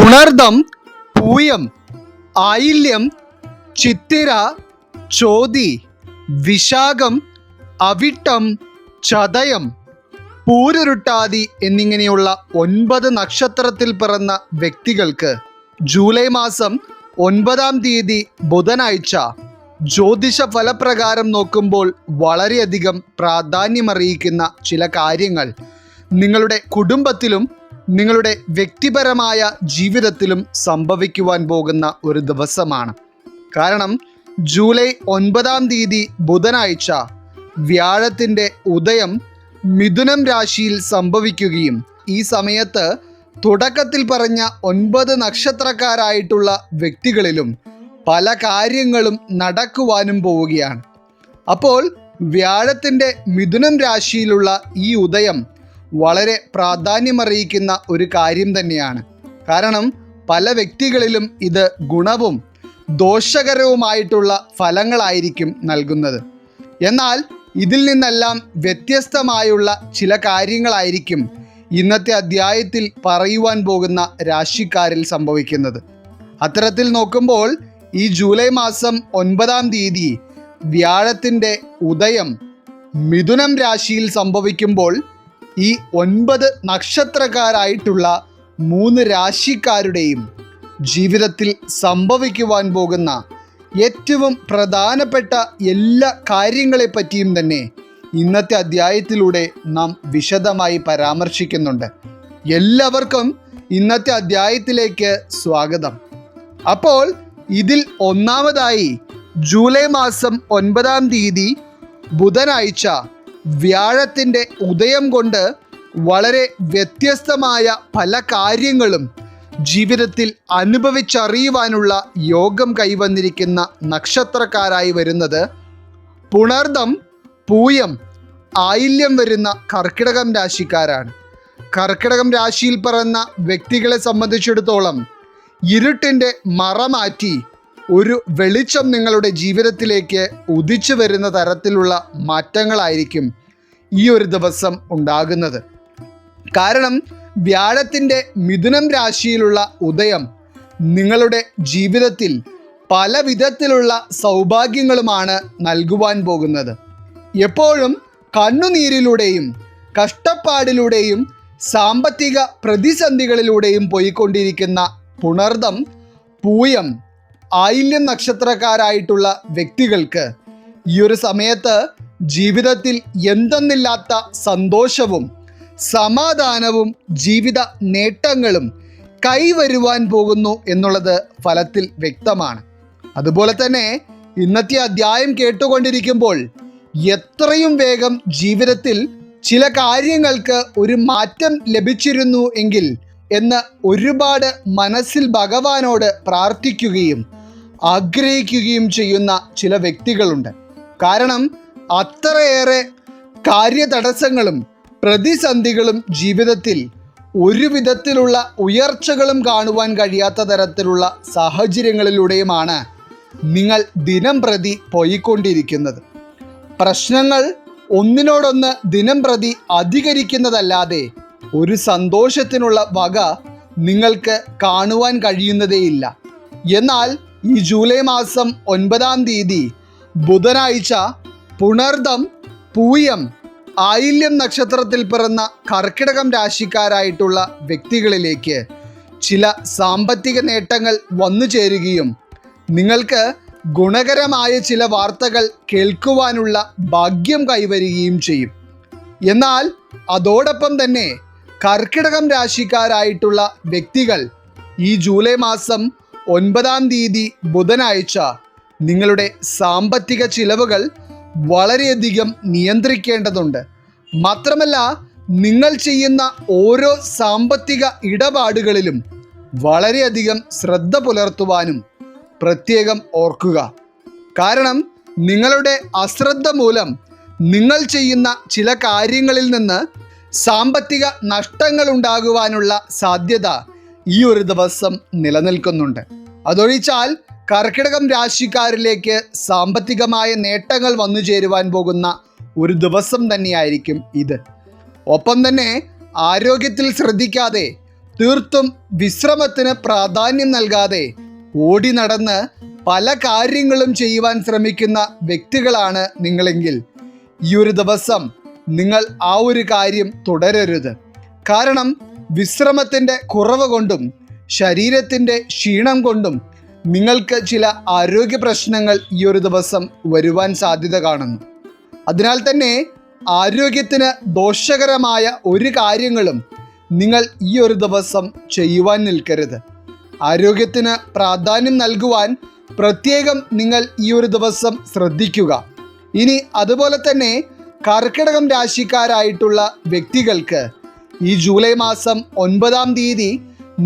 പുണർദം, പൂയം, ആയില്യം, ചിത്തിര, ചോതി, വിശാഖം, അവിട്ടം, ചതയം, പൂരുരുട്ടാതി എന്നിങ്ങനെയുള്ള 9 നക്ഷത്രത്തിൽ പിറന്ന വ്യക്തികൾക്ക് ജൂലൈ മാസം 9-ാം തീയതി ബുധനാഴ്ച ജ്യോതിഷ ഫലപ്രകാരം നോക്കുമ്പോൾ വളരെയധികം പ്രാധാന്യമറിയിക്കുന്ന ചില കാര്യങ്ങൾ നിങ്ങളുടെ കുടുംബത്തിലും നിങ്ങളുടെ വ്യക്തിപരമായ ജീവിതത്തിലും സംഭവിക്കുവാൻ പോകുന്ന ഒരു ദിവസമാണ്. കാരണം ജൂലൈ 9-ാം തീയതി ബുധനാഴ്ച വ്യാഴത്തിൻ്റെ ഉദയം മിഥുനം രാശിയിൽ സംഭവിക്കുകയും ഈ സമയത്ത് തുടക്കത്തിൽ പറഞ്ഞ 9 നക്ഷത്രക്കാരായിട്ടുള്ള വ്യക്തികളിലും പല കാര്യങ്ങളും നടക്കുവാനും പോവുകയാണ്. അപ്പോൾ വ്യാഴത്തിൻ്റെ മിഥുനം രാശിയിലുള്ള ഈ ഉദയം വളരെ പ്രാധാന്യമറിയിക്കുന്ന ഒരു കാര്യം തന്നെയാണ്. കാരണം പല വ്യക്തികളിലും ഇത് ഗുണവും ദോഷകരവുമായിട്ടുള്ള ഫലങ്ങളായിരിക്കും നൽകുന്നത്. എന്നാൽ ഇതിൽ നിന്നെല്ലാം വ്യത്യസ്തമായുള്ള ചില കാര്യങ്ങളായിരിക്കും ഇന്നത്തെ അധ്യായത്തിൽ പറയുവാൻ പോകുന്ന രാശിക്കാരിൽ സംഭവിക്കുന്നത്. അത്തരത്തിൽ നോക്കുമ്പോൾ ഈ ജൂലൈ മാസം 9-ാം തീയതി വ്യാഴത്തിൻ്റെ ഉദയം മിഥുനം രാശിയിൽ സംഭവിക്കുമ്പോൾ ഈ 9 നക്ഷത്രക്കാരായിട്ടുള്ള 3 രാശിക്കാരുടെയും ജീവിതത്തിൽ സംഭവിക്കുവാൻ പോകുന്ന ഏറ്റവും പ്രധാനപ്പെട്ട എല്ലാ കാര്യങ്ങളെപ്പറ്റിയും തന്നെ ഇന്നത്തെ അധ്യായത്തിലൂടെ നാം വിശദമായി പരാമർശിക്കുന്നുണ്ട്. എല്ലാവർക്കും ഇന്നത്തെ അധ്യായത്തിലേക്ക് സ്വാഗതം. അപ്പോൾ ഇതിൽ ഒന്നാമതായി ജൂലൈ മാസം 9-ാം തീയതി ബുധനാഴ്ച വ്യാഴത്തിൻ്റെ ഉദയം കൊണ്ട് വളരെ വ്യത്യസ്തമായ പല കാര്യങ്ങളും ജീവിതത്തിൽ അനുഭവിച്ചറിയുവാനുള്ള യോഗം കൈവന്നിരിക്കുന്ന നക്ഷത്രക്കാരായി വരുന്നത് പുണർദം, പൂയം, ആയില്യം വരുന്ന കർക്കിടകം രാശിക്കാരാണ്. കർക്കിടകം രാശിയിൽ പിറന്ന വ്യക്തികളെ സംബന്ധിച്ചിടത്തോളം ഇരുട്ടിൻ്റെ മറ മാറ്റി ഒരു വെളിച്ചം നിങ്ങളുടെ ജീവിതത്തിലേക്ക് ഉദിച്ചു വരുന്ന തരത്തിലുള്ള മാറ്റങ്ങളായിരിക്കും ഈ ഒരു ദിവസം ഉണ്ടാകുന്നത്. കാരണം വ്യാഴത്തിൻ്റെ മിഥുനം രാശിയിലുള്ള ഉദയം നിങ്ങളുടെ ജീവിതത്തിൽ പല വിധത്തിലുള്ള സൗഭാഗ്യങ്ങളുമാണ് നൽകുവാൻ പോകുന്നത്. എപ്പോഴും കണ്ണുനീരിലൂടെയും കഷ്ടപ്പാടിലൂടെയും സാമ്പത്തിക പ്രതിസന്ധികളിലൂടെയും പോയിക്കൊണ്ടിരിക്കുന്ന പുണർദം, പൂയം, ആയില്യം നക്ഷത്രക്കാരായിട്ടുള്ള വ്യക്തികൾക്ക് ഈ ഒരു സമയത്ത് ജീവിതത്തിൽ എന്തെന്നില്ലാത്ത സന്തോഷവും സമാധാനവും ജീവിത നേട്ടങ്ങളും കൈവരുവാൻ പോകുന്നു എന്നുള്ളത് ഫലത്തിൽ വ്യക്തമാണ്. അതുപോലെ തന്നെ ഇന്നത്തെ അധ്യായം കേട്ടുകൊണ്ടിരിക്കുമ്പോൾ എത്രയും വേഗം ജീവിതത്തിൽ ചില കാര്യങ്ങൾക്ക് ഒരു മാറ്റം ലഭിച്ചിരുന്നു എങ്കിൽ എന്ന് ഒരുപാട് മനസ്സിൽ ഭഗവാനോട് പ്രാർത്ഥിക്കുകയും ആഗ്രഹിക്കുകയും ചെയ്യുന്ന ചില വ്യക്തികളുണ്ട്. കാരണം അത്രയേറെ കാര്യതടസ്സങ്ങളും പ്രതിസന്ധികളും ജീവിതത്തിൽ ഒരു വിധത്തിലുള്ള ഉയർച്ചകളും കാണുവാൻ കഴിയാത്ത തരത്തിലുള്ള സാഹചര്യങ്ങളിലൂടെയുമാണ് നിങ്ങൾ ദിനം പ്രതി പോയിക്കൊണ്ടിരിക്കുന്നത്. പ്രശ്നങ്ങൾ ഒന്നിനോടൊന്ന് ദിനം പ്രതി അധികരിക്കുന്നതല്ലാതെ ഒരു സന്തോഷത്തിനുള്ള വക നിങ്ങൾക്ക് കാണുവാൻ കഴിയുന്നതേയില്ല. എന്നാൽ ഈ ജൂലൈ മാസം 9-ാം തീയതി ബുധനാഴ്ച പുണർദം, പൂയം, ആയില്യം നക്ഷത്രത്തിൽ പിറന്ന കർക്കിടകം രാശിക്കാരായിട്ടുള്ള വ്യക്തികളിലേക്ക് ചില സാമ്പത്തിക നേട്ടങ്ങൾ വന്നു ചേരുകയും നിങ്ങൾക്ക് ഗുണകരമായ ചില വാർത്തകൾ കേൾക്കുവാനുള്ള ഭാഗ്യം കൈവരികയും ചെയ്യും. എന്നാൽ അതോടൊപ്പം തന്നെ കർക്കിടകം രാശിക്കാരായിട്ടുള്ള വ്യക്തികൾ ഈ ജൂലൈ മാസം 9-ാം തീയതി ബുധനാഴ്ച നിങ്ങളുടെ സാമ്പത്തിക ചിലവുകൾ വളരെയധികം നിയന്ത്രിക്കേണ്ടതുണ്ട്. മാത്രമല്ല നിങ്ങൾ ചെയ്യുന്ന ഓരോ സാമ്പത്തിക ഇടപാടുകളിലും വളരെയധികം ശ്രദ്ധ പുലർത്തുവാനും പ്രത്യേകം ഓർക്കുക. കാരണം നിങ്ങളുടെ അശ്രദ്ധ മൂലം നിങ്ങൾ ചെയ്യുന്ന ചില കാര്യങ്ങളിൽ നിന്ന് സാമ്പത്തിക നഷ്ടങ്ങൾ ഉണ്ടാകുവാനുള്ള സാധ്യത ഈ ഒരു ദിവസം നിലനിൽക്കുന്നുണ്ട്. അതൊഴിച്ചാൽ കർക്കിടകം രാശിക്കാരിലേക്ക് സാമ്പത്തികമായ നേട്ടങ്ങൾ വന്നു ചേരുവാൻ പോകുന്ന ഒരു ദിവസം തന്നെയായിരിക്കും ഇത്. ഒപ്പം തന്നെ ആരോഗ്യത്തിൽ ശ്രദ്ധിക്കാതെ തീർത്തും വിശ്രമത്തിന് പ്രാധാന്യം നൽകാതെ ഓടി നടന്ന് പല കാര്യങ്ങളും ചെയ്യുവാൻ ശ്രമിക്കുന്ന വ്യക്തികളാണ് നിങ്ങളെങ്കിൽ ഈ ഒരു ദിവസം നിങ്ങൾ ആ ഒരു കാര്യം തുടരരുത്. കാരണം വിശ്രമത്തിൻ്റെ കുറവ് കൊണ്ടും ശരീരത്തിൻ്റെ ക്ഷീണം കൊണ്ടും നിങ്ങൾക്ക് ചില ആരോഗ്യ പ്രശ്നങ്ങൾ ഈ ഒരു ദിവസം വരുവാൻ സാധ്യത കാണുന്നു. അതിനാൽ തന്നെ ആരോഗ്യത്തിന് ദോഷകരമായ ഒരു കാര്യങ്ങളും നിങ്ങൾ ഈ ഒരു ദിവസം ചെയ്യുവാൻ നിൽക്കരുത്. ആരോഗ്യത്തിന് പ്രാധാന്യം നൽകുവാൻ പ്രത്യേകം നിങ്ങൾ ഈ ഒരു ദിവസം ശ്രദ്ധിക്കുക. ഇനി അതുപോലെ തന്നെ കർക്കിടകം രാശിക്കാരായിട്ടുള്ള വ്യക്തികൾക്ക് ഈ ജൂലൈ മാസം 9-ാം തീയതി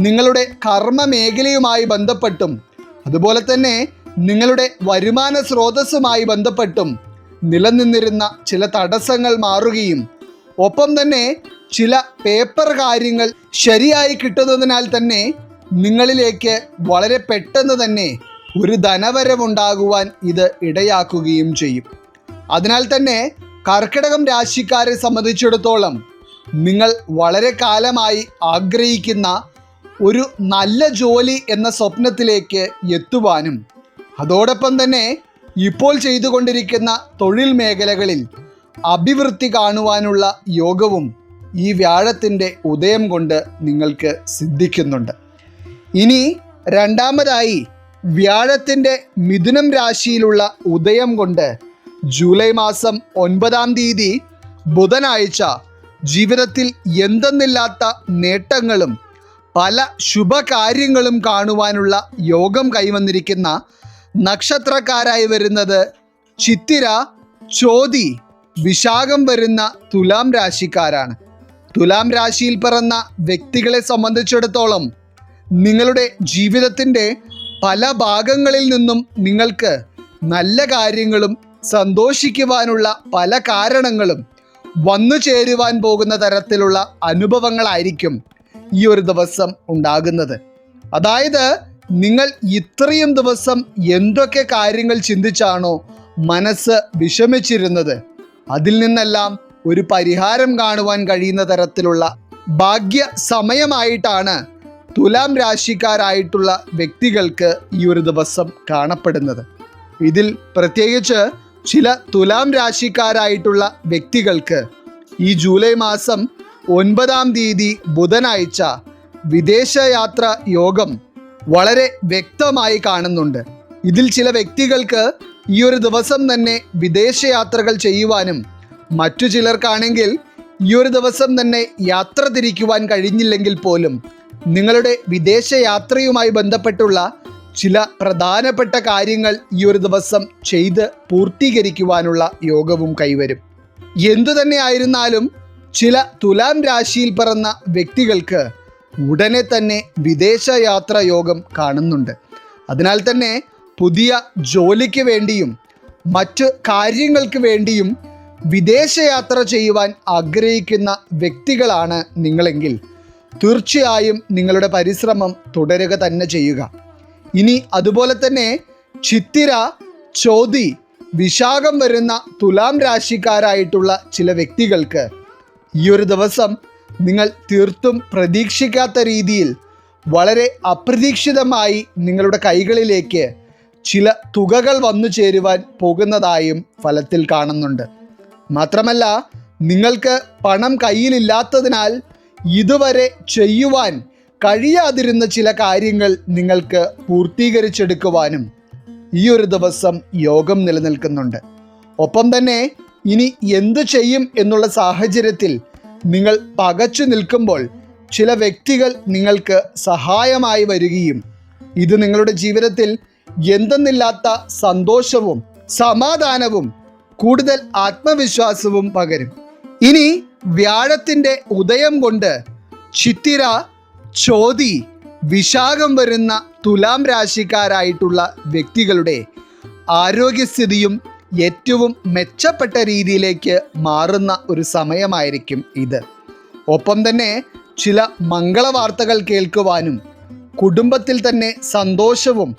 നിങ്ങളുടെ കർമ്മ മേഖലയുമായി ബന്ധപ്പെട്ടും അതുപോലെ തന്നെ നിങ്ങളുടെ വരുമാന സ്രോതസ്സുമായി ബന്ധപ്പെട്ടും നിലനിന്നിരുന്ന ചില തടസ്സങ്ങൾ മാറുകയും ഒപ്പം തന്നെ ചില പേപ്പർ കാര്യങ്ങൾ ശരിയായി കിട്ടുന്നതിനാൽ തന്നെ നിങ്ങളിലേക്ക് വളരെ പെട്ടെന്ന് തന്നെ ഒരു ധനവരവുണ്ടാകുവാൻ ഇത് ഇടയാക്കുകയും ചെയ്യും. അതിനാൽ തന്നെ കർക്കിടകം രാശിക്കാരെ സംബന്ധിച്ചിടത്തോളം നിങ്ങൾ വളരെ കാലമായി ആഗ്രഹിക്കുന്ന ഒരു നല്ല ജോലി എന്ന സ്വപ്നത്തിലേക്ക് എത്തുവാനും അതോടൊപ്പം തന്നെ ഇപ്പോൾ ചെയ്തുകൊണ്ടിരിക്കുന്ന തൊഴിൽ മേഖലകളിൽ അഭിവൃദ്ധി കാണുവാനുള്ള യോഗവും ഈ വ്യാഴത്തിൻ്റെ ഉദയം കൊണ്ട് നിങ്ങൾക്ക് സിദ്ധിക്കുന്നുണ്ട്. ഇനി രണ്ടാമതായി വ്യാഴത്തിൻ്റെ മിഥുനം രാശിയിലുള്ള ഉദയം കൊണ്ട് ജൂലൈ മാസം 9-ാം തീയതി ബുധനാഴ്ച ജീവിതത്തിൽ എന്തെന്നില്ലാത്ത നേട്ടങ്ങളും പല ശുഭകാര്യങ്ങളും കാണുവാനുള്ള യോഗം കൈവന്നിരിക്കുന്ന നക്ഷത്രക്കാരായി വരുന്നത് ചിത്തിര, ചോതി, വിശാഖം വരുന്ന തുലാം രാശിക്കാരാണ്. തുലാം രാശിയിൽ പിറന്ന വ്യക്തികളെ സംബന്ധിച്ചിടത്തോളം നിങ്ങളുടെ ജീവിതത്തിൻ്റെ പല ഭാഗങ്ങളിൽ നിന്നും നിങ്ങൾക്ക് നല്ല കാര്യങ്ങളും സന്തോഷിക്കുവാനുള്ള പല കാരണങ്ങളും വന്നു ചേരുവാൻ പോകുന്ന തരത്തിലുള്ള അനുഭവങ്ങളായിരിക്കും ഈ ഒരു ദിവസം ഉണ്ടാകുന്നത്. അതായത് നിങ്ങൾ ഇത്രയും ദിവസം എന്തൊക്കെ കാര്യങ്ങൾ ചിന്തിച്ചാണോ മനസ്സ് വിഷമിച്ചിരുന്നത് അതിൽ നിന്നെല്ലാം ഒരു പരിഹാരം കാണുവാൻ കഴിയുന്ന തരത്തിലുള്ള ഭാഗ്യ സമയമായിട്ടാണ് തുലാം രാശിക്കാരായിട്ടുള്ള വ്യക്തികൾക്ക് ഈ ഒരു ദിവസം കാണപ്പെടുന്നത്. ഇതിൽ പ്രത്യേകിച്ച് ചില തുലാം രാശിക്കാരായിട്ടുള്ള വ്യക്തികൾക്ക് ഈ ജൂലൈ മാസം 9-ാം തീയതി ബുധനാഴ്ച വിദേശയാത്ര യോഗം വളരെ വ്യക്തമായി കാണുന്നുണ്ട്. ഇതിൽ ചില വ്യക്തികൾക്ക് ഈ ഒരു ദിവസം തന്നെ വിദേശയാത്രകൾ ചെയ്യുവാനും മറ്റു ചിലർക്കാണെങ്കിൽ ഈ ഒരു ദിവസം തന്നെ യാത്ര തിരിക്കുവാൻ കഴിഞ്ഞില്ലെങ്കിൽ പോലും നിങ്ങളുടെ വിദേശയാത്രയുമായി ബന്ധപ്പെട്ടുള്ള ചില പ്രധാനപ്പെട്ട കാര്യങ്ങൾ ഈ ഒരു ദിവസം ചെയ്ത് പൂർത്തീകരിക്കുവാനുള്ള യോഗവും കൈവരും. എന്തു തന്നെ ആയിരുന്നാലും ചില തുലാം രാശിയിൽ പിറന്ന വ്യക്തികൾക്ക് ഉടനെ തന്നെ വിദേശയാത്ര യോഗം കാണുന്നുണ്ട്. അതിനാൽ തന്നെ പുതിയ ജോലിക്ക് വേണ്ടിയും മറ്റ് കാര്യങ്ങൾക്ക് വേണ്ടിയും വിദേശയാത്ര ചെയ്യുവാൻ ആഗ്രഹിക്കുന്ന വ്യക്തികളാണ് നിങ്ങളെങ്കിൽ തീർച്ചയായും നിങ്ങളുടെ പരിശ്രമം തുടരുക തന്നെ ചെയ്യുക. ഇനി അതുപോലെ തന്നെ ചിത്തിര, ചോതി, വിശാഖം വരുന്ന തുലാം രാശിക്കാരായിട്ടുള്ള ചില വ്യക്തികൾക്ക് ഈ ഒരു ദിവസം നിങ്ങൾ തീർത്തും പ്രതീക്ഷിക്കാത്ത രീതിയിൽ വളരെ അപ്രതീക്ഷിതമായി നിങ്ങളുടെ കൈകളിലേക്ക് ചില തുകകൾ വന്നു ചേരുവാൻ പോകുന്നതായും ഫലത്തിൽ കാണുന്നുണ്ട്. മാത്രമല്ല നിങ്ങൾക്ക് പണം കയ്യിലില്ലാത്തതിനാൽ ഇതുവരെ ചെയ്യുവാൻ കഴിയാതിരുന്ന ചില കാര്യങ്ങൾ നിങ്ങൾക്ക് പൂർത്തീകരിച്ചെടുക്കുവാനും ഈ ഒരു ദിവസം യോഗം നിലനിൽക്കുന്നുണ്ട്. ഒപ്പം തന്നെ ഇനി എന്തു ചെയ്യും എന്നുള്ള സാഹചര്യത്തിൽ നിങ്ങൾ പകച്ചു നിൽക്കുമ്പോൾ ചില വ്യക്തികൾ നിങ്ങൾക്ക് സഹായമായി വരികയും ഇത് നിങ്ങളുടെ ജീവിതത്തിൽ എന്തെന്നില്ലാത്ത സന്തോഷവും സമാധാനവും കൂടുതൽ ആത്മവിശ്വാസവും പകരും. ഇനി വ്യാഴത്തിൻ്റെ ഉദയം കൊണ്ട് ചിത്തിര, ചോതി, വിശാഖം വരുന്ന തുലാം രാശിക്കാരായിട്ടുള്ള വ്യക്തികളുടെ ആരോഗ്യസ്ഥിതിയും ഏറ്റവും മെച്ചപ്പെട്ട രീതിയിലേക്ക് മാറുന്ന ഒരു സമയമായിരിക്കും ഇത്. ഒപ്പം തന്നെ ചില മംഗളവാർത്തകൾ കേൾക്കുവാനും കുടുംബത്തിൽ തന്നെ സന്തോഷവും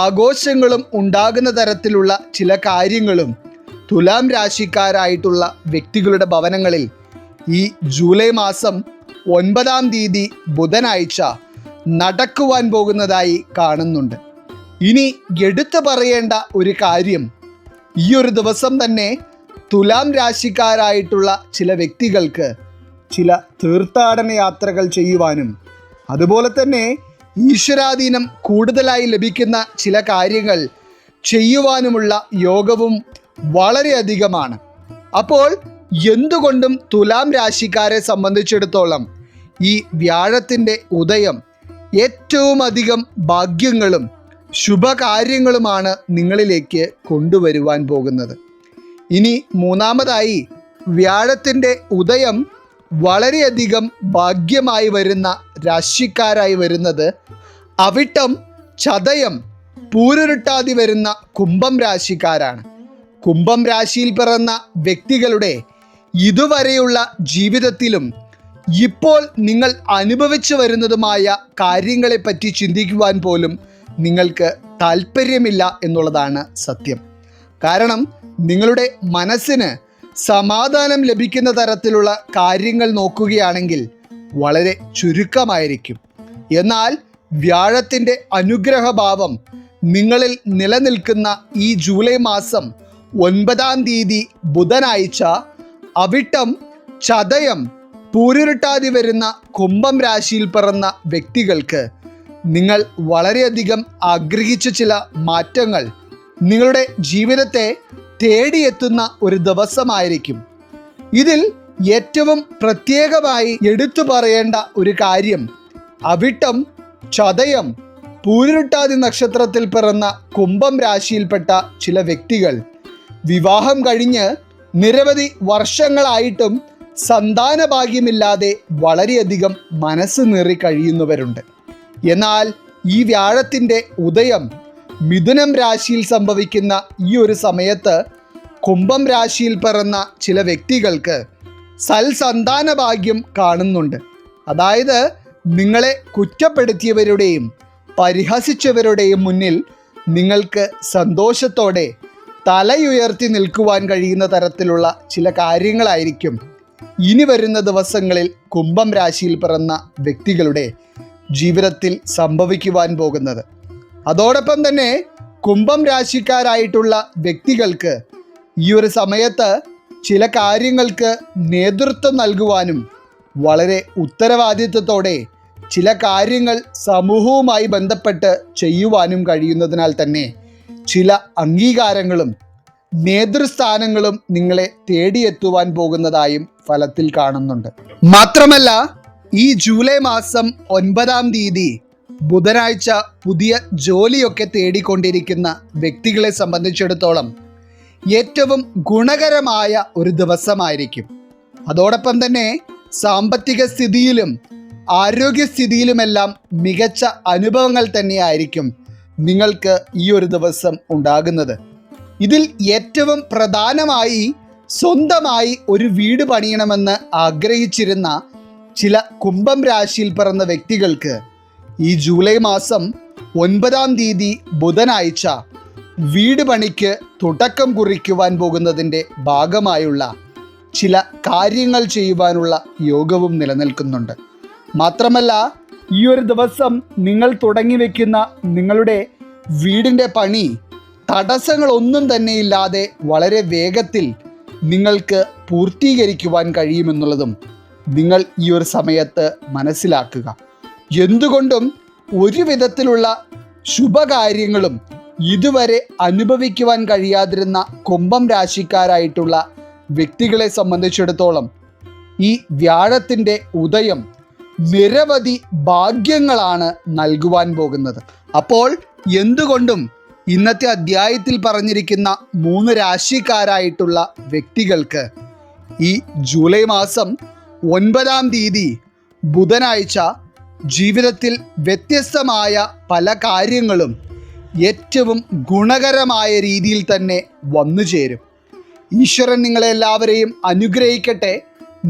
ആഘോഷങ്ങളും ഉണ്ടാകുന്ന തരത്തിലുള്ള ചില കാര്യങ്ങളും തുലാം രാശിക്കാരായിട്ടുള്ള വ്യക്തികളുടെ ഭവനങ്ങളിൽ ഈ ജൂലൈ മാസം 9-ാം തീയതി ബുധനാഴ്ച നടക്കുവാൻ പോകുന്നതായി കാണുന്നുണ്ട്. ഇനി എടുത്തു പറയേണ്ട ഒരു കാര്യം, ഈ ഒരു ദിവസം തന്നെ തുലാം രാശിക്കാരായിട്ടുള്ള ചില വ്യക്തികൾക്ക് ചില തീർത്ഥാടന യാത്രകൾ ചെയ്യുവാനും അതുപോലെ തന്നെ ഈശ്വരാധീനം കൂടുതലായി ലഭിക്കുന്ന ചില കാര്യങ്ങൾ ചെയ്യുവാനുമുള്ള യോഗവും വളരെയധികമാണ്. അപ്പോൾ എന്തുകൊണ്ടും തുലാം രാശിക്കാരെ സംബന്ധിച്ചിടത്തോളം ഈ വ്യാഴത്തിൻ്റെ ഉദയം ഏറ്റവും അധികം ഭാഗ്യങ്ങളും ശുഭകാര്യങ്ങളുമാണ് നിങ്ങളിലേക്ക് കൊണ്ടുവരുവാൻ പോകുന്നത്. ഇനി മൂന്നാമതായി വ്യാഴത്തിൻ്റെ ഉദയം വളരെയധികം ഭാഗ്യമായി വരുന്ന രാശിക്കാരായി വരുന്നത് അവിട്ടം, ചതയം, പൂരുരുട്ടാതി വരുന്ന കുംഭം രാശിക്കാരാണ്. കുംഭം രാശിയിൽ പിറന്ന വ്യക്തികളുടെ ഇതുവരെയുള്ള ജീവിതത്തിലും ഇപ്പോൾ നിങ്ങൾ അനുഭവിച്ചു വരുന്നതുമായ കാര്യങ്ങളെപ്പറ്റി ചിന്തിക്കുവാൻ പോലും നിങ്ങൾക്ക് താല്പര്യമില്ല എന്നുള്ളതാണ് സത്യം. കാരണം നിങ്ങളുടെ മനസ്സിന് സമാധാനം ലഭിക്കുന്ന തരത്തിലുള്ള കാര്യങ്ങൾ നോക്കുകയാണെങ്കിൽ വളരെ ചുരുക്കമായിരിക്കും. എന്നാൽ വ്യാഴത്തിൻ്റെ അനുഗ്രഹഭാവം നിങ്ങളിൽ നിലനിൽക്കുന്ന ഈ ജൂലൈ മാസം 9-ാം തീയതി ബുധനാഴ്ച അവിട്ടം, ചതയം, പൂരുരുട്ടാതി വരുന്ന കുംഭം രാശിയിൽ പിറന്ന വ്യക്തികൾക്ക് നിങ്ങൾ വളരെയധികം ആഗ്രഹിച്ച ചില മാറ്റങ്ങൾ നിങ്ങളുടെ ജീവിതത്തെ തേടിയെത്തുന്ന ഒരു ദിവസമായിരിക്കും. ഇതിൽ ഏറ്റവും പ്രത്യേകമായി എടുത്തു പറയേണ്ട ഒരു കാര്യം, അവിട്ടം, ചതയം, പൂരുരുട്ടാതി നക്ഷത്രത്തിൽ പിറന്ന കുംഭം രാശിയിൽപ്പെട്ട ചില വ്യക്തികൾ വിവാഹം കഴിഞ്ഞ് നിരവധി വർഷങ്ങളായിട്ടും സന്താന ഭാഗ്യമില്ലാതെ വളരെയധികം മനസ്സ് നീറി കഴിയുന്നവരുണ്ട്. എന്നാൽ ഈ വ്യാഴത്തിൻ്റെ ഉദയം മിഥുനം രാശിയിൽ സംഭവിക്കുന്ന ഈ ഒരു സമയത്ത് കുംഭം രാശിയിൽ പിറന്ന ചില വ്യക്തികൾക്ക് സൽസന്താന ഭാഗ്യം കാണുന്നുണ്ട്. അതായത് നിങ്ങളെ കുറ്റപ്പെടുത്തിയവരുടെയും പരിഹസിച്ചവരുടെയും മുന്നിൽ നിങ്ങൾക്ക് സന്തോഷത്തോടെ തലയുയർത്തി നിൽക്കുവാൻ കഴിയുന്ന തരത്തിലുള്ള ചില കാര്യങ്ങളായിരിക്കും ഇനി വരുന്ന ദിവസങ്ങളിൽ കുംഭം രാശിയിൽ പിറന്ന വ്യക്തികളുടെ ജീവിതത്തിൽ സംഭവിക്കുവാൻ പോകുന്നത്. അതോടൊപ്പം തന്നെ കുംഭം രാശിക്കാരായിട്ടുള്ള വ്യക്തികൾക്ക് ഈ ഒരു സമയത്ത് ചില കാര്യങ്ങൾക്ക് നേതൃത്വം നൽകുവാനും വളരെ ഉത്തരവാദിത്വത്തോടെ ചില കാര്യങ്ങൾ സമൂഹവുമായി ബന്ധപ്പെട്ട് ചെയ്യുവാനും കഴിയുന്നതിനാൽ തന്നെ ചില അംഗീകാരങ്ങളും നേതൃസ്ഥാനങ്ങളും നിങ്ങളെ തേടിയെത്തുവാൻ പോകുന്നതായും ഫലത്തിൽ കാണുന്നുണ്ട്. മാത്രമല്ല ഈ ജൂലൈ മാസം 9-ാം തീയതി ബുധനാഴ്ച പുതിയ ജോലിയൊക്കെ തേടിക്കൊണ്ടിരിക്കുന്ന വ്യക്തികളെ സംബന്ധിച്ചിടത്തോളം ഏറ്റവും ഗുണകരമായ ഒരു ദിവസമായിരിക്കും. അതോടൊപ്പം തന്നെ സാമ്പത്തിക സ്ഥിതിയിലും ആരോഗ്യസ്ഥിതിയിലുമെല്ലാം മികച്ച അനുഭവങ്ങൾ തന്നെയായിരിക്കും നിങ്ങൾക്ക് ഈ ഒരു ദിവസം ഉണ്ടാകുന്നത്. ഇതിൽ ഏറ്റവും പ്രധാനമായി സ്വന്തമായി ഒരു വീട് പണിയണമെന്ന് ആഗ്രഹിച്ചിരുന്ന ചില കുംഭം രാശിയിൽ പിറന്ന വ്യക്തികൾക്ക് ഈ ജൂലൈ മാസം 9-ാം തീയതി ബുധനാഴ്ച വീട് പണിക്ക് തുടക്കം കുറിക്കുവാൻ പോകുന്നതിൻ്റെ ഭാഗമായുള്ള ചില കാര്യങ്ങൾ ചെയ്യുവാനുള്ള യോഗവും നിലനിൽക്കുന്നുണ്ട്. മാത്രമല്ല ഈ ഒരു ദിവസം നിങ്ങൾ തുടങ്ങി വയ്ക്കുന്ന നിങ്ങളുടെ വീടിൻ്റെ പണി തടസ്സങ്ങളൊന്നും തന്നെ ഇല്ലാതെ വളരെ വേഗത്തിൽ നിങ്ങൾക്ക് പൂർത്തീകരിക്കുവാൻ കഴിയുമെന്നുള്ളതും നിങ്ങൾ ഈ ഒരു സമയത്ത് മനസ്സിലാക്കുക. എന്തുകൊണ്ടും ഒരു വിധത്തിലുള്ള ശുഭകാര്യങ്ങളും ഇതുവരെ അനുഭവിക്കുവാൻ കഴിയാതിരുന്ന കുംഭം രാശിക്കാരായിട്ടുള്ള വ്യക്തികളെ സംബന്ധിച്ചിടത്തോളം ഈ വ്യാഴത്തിൻ്റെ ഉദയം നിരവധി ഭാഗ്യങ്ങളാണ് നൽകുവാൻ പോകുന്നത്. അപ്പോൾ എന്തുകൊണ്ടും ഇന്നത്തെ അധ്യായത്തിൽ പറഞ്ഞിരിക്കുന്ന 3 രാശിക്കാരായിട്ടുള്ള വ്യക്തികൾക്ക് ഈ ജൂലൈ മാസം 9-ാം തീയതി ബുധനാഴ്ച ജീവിതത്തിൽ വ്യത്യസ്തമായ പല കാര്യങ്ങളും ഏറ്റവും ഗുണകരമായ രീതിയിൽ തന്നെ വന്നു ചേരും. ഈശ്വരൻ നിങ്ങളെല്ലാവരെയും അനുഗ്രഹിക്കട്ടെ.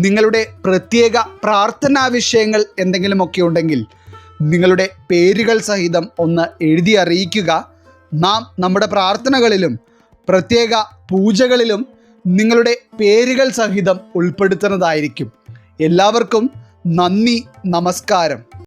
നിങ്ങളുടെ പ്രത്യേക പ്രാർത്ഥനാ വിഷയങ്ങൾ എന്തെങ്കിലുമൊക്കെ ഉണ്ടെങ്കിൽ നിങ്ങളുടെ പേരുകൾ സഹിതം ഒന്ന് എഴുതി അറിയിക്കുക. നാം നമ്മുടെ പ്രാർത്ഥനകളിലും പ്രത്യേക പൂജകളിലും നിങ്ങളുടെ പേരുകൾ സഹിതം ഉൾപ്പെടുത്തുന്നതായിരിക്കും. എല്ലാവർക്കും നന്ദി, നമസ്കാരം.